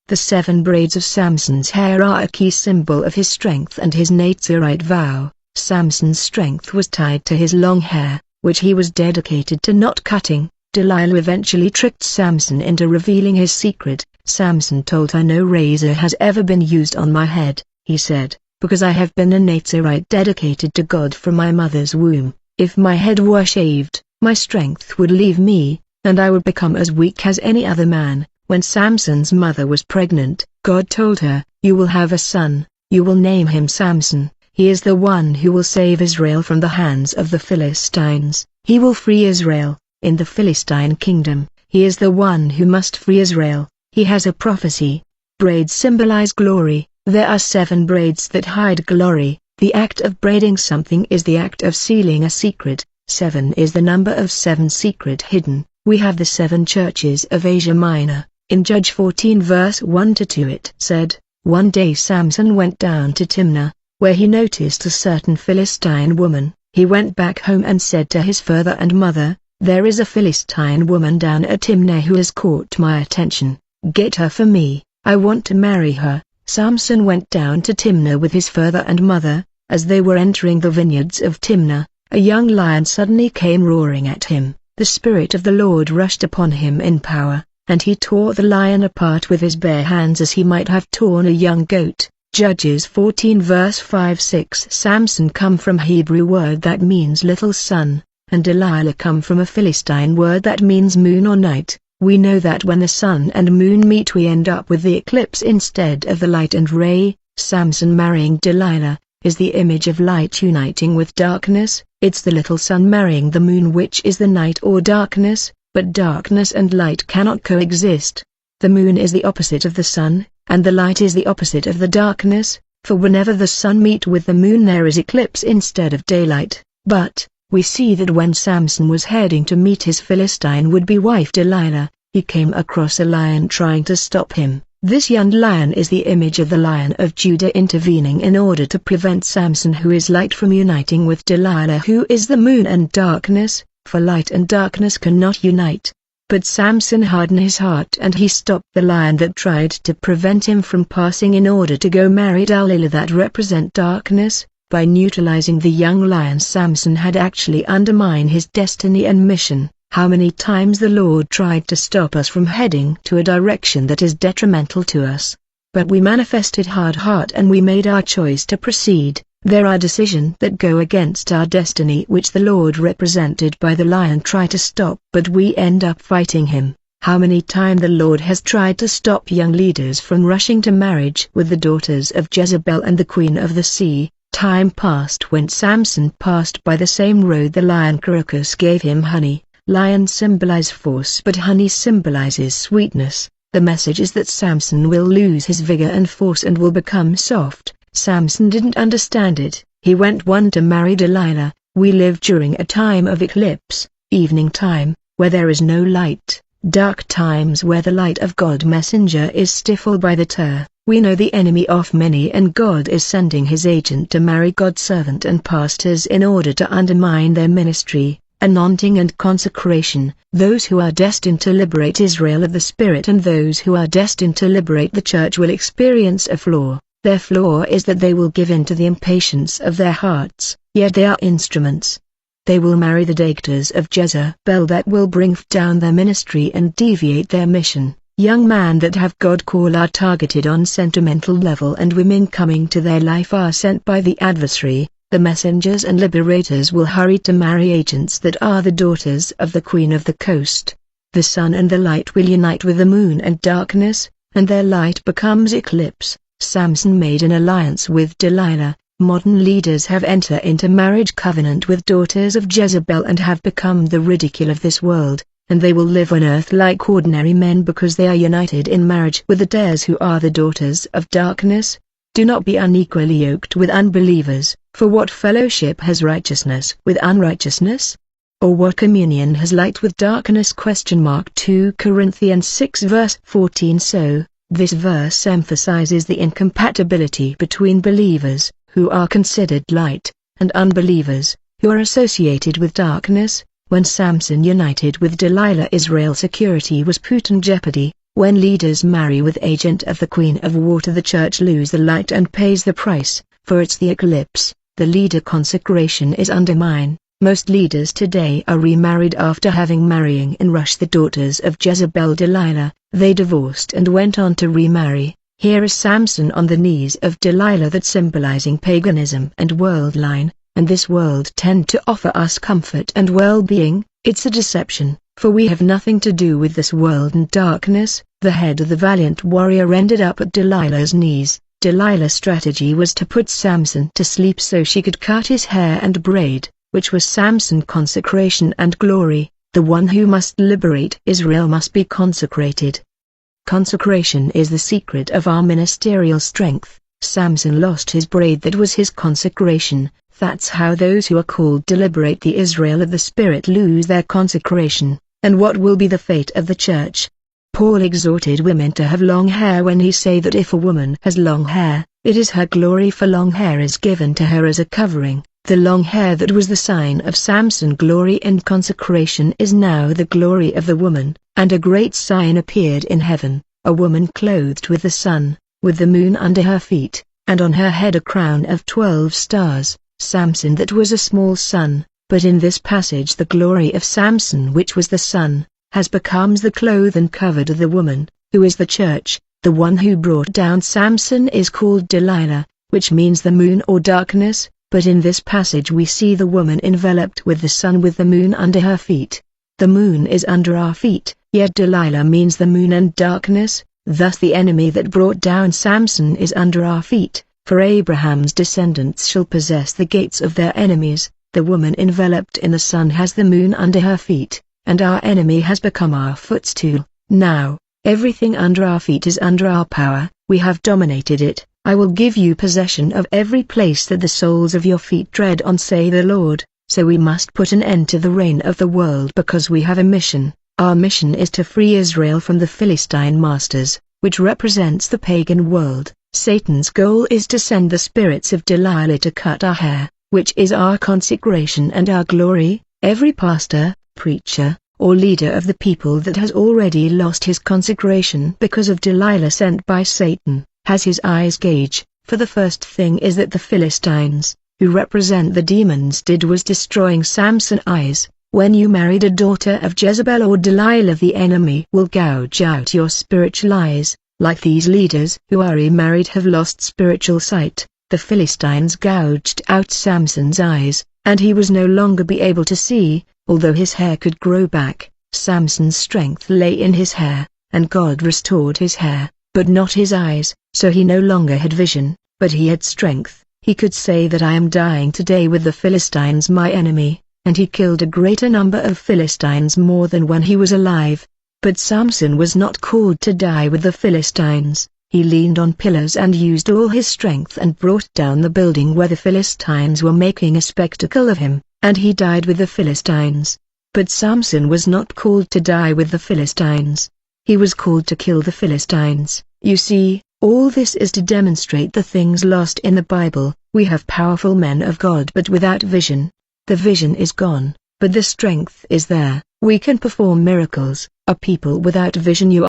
The 7 braids of Samson's hair are a key symbol of his strength and his Nazirite vow. Samson's strength was tied to his long hair, which he was dedicated to not cutting. Delilah eventually tricked Samson into revealing his secret. Samson told her, "No razor has ever been used on my head," he said, "because I have been a Nazirite dedicated to God from my mother's womb. If my head were shaved, my strength would leave me, and I would become as weak as any other man." When Samson's mother was pregnant, God told her, "You will have a son, you will name him Samson. He is the one who will save Israel from the hands of the Philistines. He will free Israel, in the Philistine kingdom. He is the one who must free Israel." He has a prophecy. Braids symbolize glory. There are 7 braids that hide glory. The act of braiding something is the act of sealing a secret. 7 is the number of 7 secret hidden. We have the 7 churches of Asia Minor. In Judge 14 verse 1-2 it said, "One day Samson went down to Timnah, where he noticed a certain Philistine woman. He went back home and said to his father and mother, 'There is a Philistine woman down at Timnah who has caught my attention. Get her for me, I want to marry her.' Samson went down to Timnah with his father and mother. As they were entering the vineyards of Timnah, a young lion suddenly came roaring at him. The Spirit of the Lord rushed upon him in power, and he tore the lion apart with his bare hands as he might have torn a young goat. Judges 14 verse 5-6. Samson come from Hebrew word that means little son, and Delilah come from a Philistine word that means moon or night. We know that when the sun and moon meet we end up with the eclipse instead of the light and ray. Samson marrying Delilah is the image of light uniting with darkness. It's the little sun marrying the moon, which is the night or darkness, but darkness and light cannot coexist. The moon is the opposite of the sun, and the light is the opposite of the darkness, for whenever the sun meets with the moon there is eclipse instead of daylight. But we see that when Samson was heading to meet his Philistine would-be wife Delilah, he came across a lion trying to stop him. This young lion is the image of the Lion of Judah intervening in order to prevent Samson, who is light, from uniting with Delilah, who is the moon and darkness, for light and darkness cannot unite. But Samson hardened his heart and he stopped the lion that tried to prevent him from passing in order to go marry Delilah that represent darkness. By neutralizing the young lion, Samson had actually undermined his destiny and mission. How many times the Lord tried to stop us from heading to a direction that is detrimental to us. But we manifested hard heart and we made our choice to proceed. There are decisions that go against our destiny which the Lord represented by the lion try to stop, but we end up fighting him. How many times the Lord has tried to stop young leaders from rushing to marriage with the daughters of Jezebel and the queen of the sea. Time passed when Samson passed by the same road the lion Caracas gave him honey. Lions symbolize force but honey symbolizes sweetness. The message is that Samson will lose his vigor and force and will become soft. Samson didn't understand it. He went one to marry Delilah. We live during a time of eclipse, evening time, where there is no light, dark times where the light of God messenger is stifled by the terror. We know the enemy of many, and God is sending his agent to marry God's servant and pastors in order to undermine their ministry, anointing and consecration. Those who are destined to liberate Israel of the Spirit and those who are destined to liberate the church will experience a flaw. Their flaw is that they will give in to the impatience of their hearts, yet they are instruments. They will marry the daughters of Jezebel that will bring down their ministry and deviate their mission. Young men that have God call are targeted on sentimental level, and women coming to their life are sent by the adversary. The messengers and liberators will hurry to marry agents that are the daughters of the queen of the coast. The sun and the light will unite with the moon and darkness, and their light becomes eclipse. Samson made an alliance with Delilah. Modern leaders have entered into marriage covenant with daughters of Jezebel and have become the ridicule of this world, and they will live on earth like ordinary men because they are united in marriage with the daughters who are the daughters of darkness. Do not be unequally yoked with unbelievers, for what fellowship has righteousness with unrighteousness? Or what communion has light with darkness? 2 Corinthians 6 verse 14. So, this verse emphasizes the incompatibility between believers, who are considered light, and unbelievers, who are associated with darkness. When Samson united with Delilah, Israel's security was put in jeopardy. When leaders marry with agent of the Queen of Water, the church lose the light and pays the price, for it's the eclipse. The leader consecration is undermined. Most leaders today are remarried after having marrying in rush the daughters of Jezebel Delilah. They divorced and went on to remarry. Here is Samson on the knees of Delilah, that symbolizing paganism and worldline, and this world tend to offer us comfort and well-being. It's a deception, for we have nothing to do with this world and darkness. The head of the valiant warrior ended up at Delilah's knees. Delilah's strategy was to put Samson to sleep so she could cut his hair and braid, which was Samson's consecration and glory. The one who must liberate Israel must be consecrated. Consecration is the secret of our ministerial strength. Samson lost his braid, that was his consecration. That's how those who are called to liberate the Israel of the Spirit lose their consecration. And what will be the fate of the church? Paul exhorted women to have long hair when he said that if a woman has long hair, it is her glory, for long hair is given to her as a covering. The long hair that was the sign of Samson's glory and consecration is now the glory of the woman, and a great sign appeared in heaven, a woman clothed with the sun, with the moon under her feet, and on her head a crown of 12 stars. Samson that was a small sun, but in this passage the glory of Samson, which was the sun, has becomes the clothed and covered of the woman, who is the church. The one who brought down Samson is called Delilah, which means the moon or darkness, but in this passage we see the woman enveloped with the sun with the moon under her feet. The moon is under our feet, yet Delilah means the moon and darkness. Thus the enemy that brought down Samson is under our feet, for Abraham's descendants shall possess the gates of their enemies. The woman enveloped in the sun has the moon under her feet, and our enemy has become our footstool. Now, everything under our feet is under our power. We have dominated it. I will give you possession of every place that the soles of your feet tread on, say the Lord. So we must put an end to the reign of the world, because we have a mission. Our mission is to free Israel from the Philistine masters, which represents the pagan world. Satan's goal is to send the spirits of Delilah to cut our hair, which is our consecration and our glory. Every pastor, preacher, or leader of the people that has already lost his consecration because of Delilah sent by Satan, has his eyes gauged, for the first thing is that the Philistines, who represent the demons, did was destroying Samson's eyes. When you married a daughter of Jezebel or Delilah, the enemy will gouge out your spiritual eyes. Like these leaders who are remarried have lost spiritual sight, the Philistines gouged out Samson's eyes, and he was no longer be able to see. Although his hair could grow back, Samson's strength lay in his hair, and God restored his hair, but not his eyes. So he no longer had vision, but he had strength. He could say that I am dying today with the Philistines, my enemy, and he killed a greater number of Philistines more than when he was alive. But Samson was not called to die with the Philistines. He leaned on pillars and used all his strength and brought down the building where the Philistines were making a spectacle of him, and he died with the Philistines. But Samson was not called to die with the Philistines. He was called to kill the Philistines. You see, all this is to demonstrate the things lost in the Bible. We have powerful men of God but without vision. The vision is gone, but the strength is there. We can perform miracles. A people without vision, you